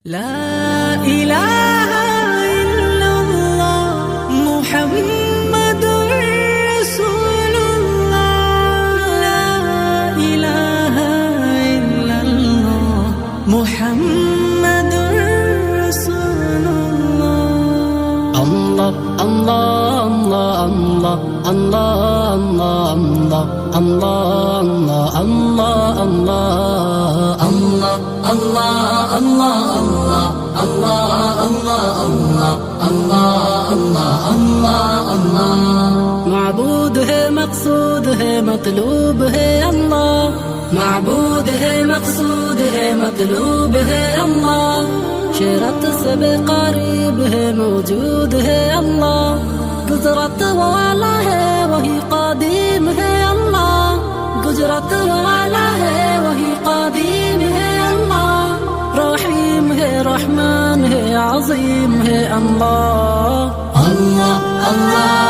لا إله إلا الله محمد رسول الله لا إله إلا الله محمد رسول الله الله الله الله الله الله الله الله الله الله الله الله معبود है मकसूद है मतलूब है अल्लाह معبود है मकसूद है मतलूब है अल्लाह शरत से बेकरीब है मौजूद है अल्लाह गुजरत वाला है वही कादीम है अल्लाह गुजरत वाला है वही कादीम है अल्लाह रहीम है रहमान है अजीम है अल्लाह अल्लाह अल्लाह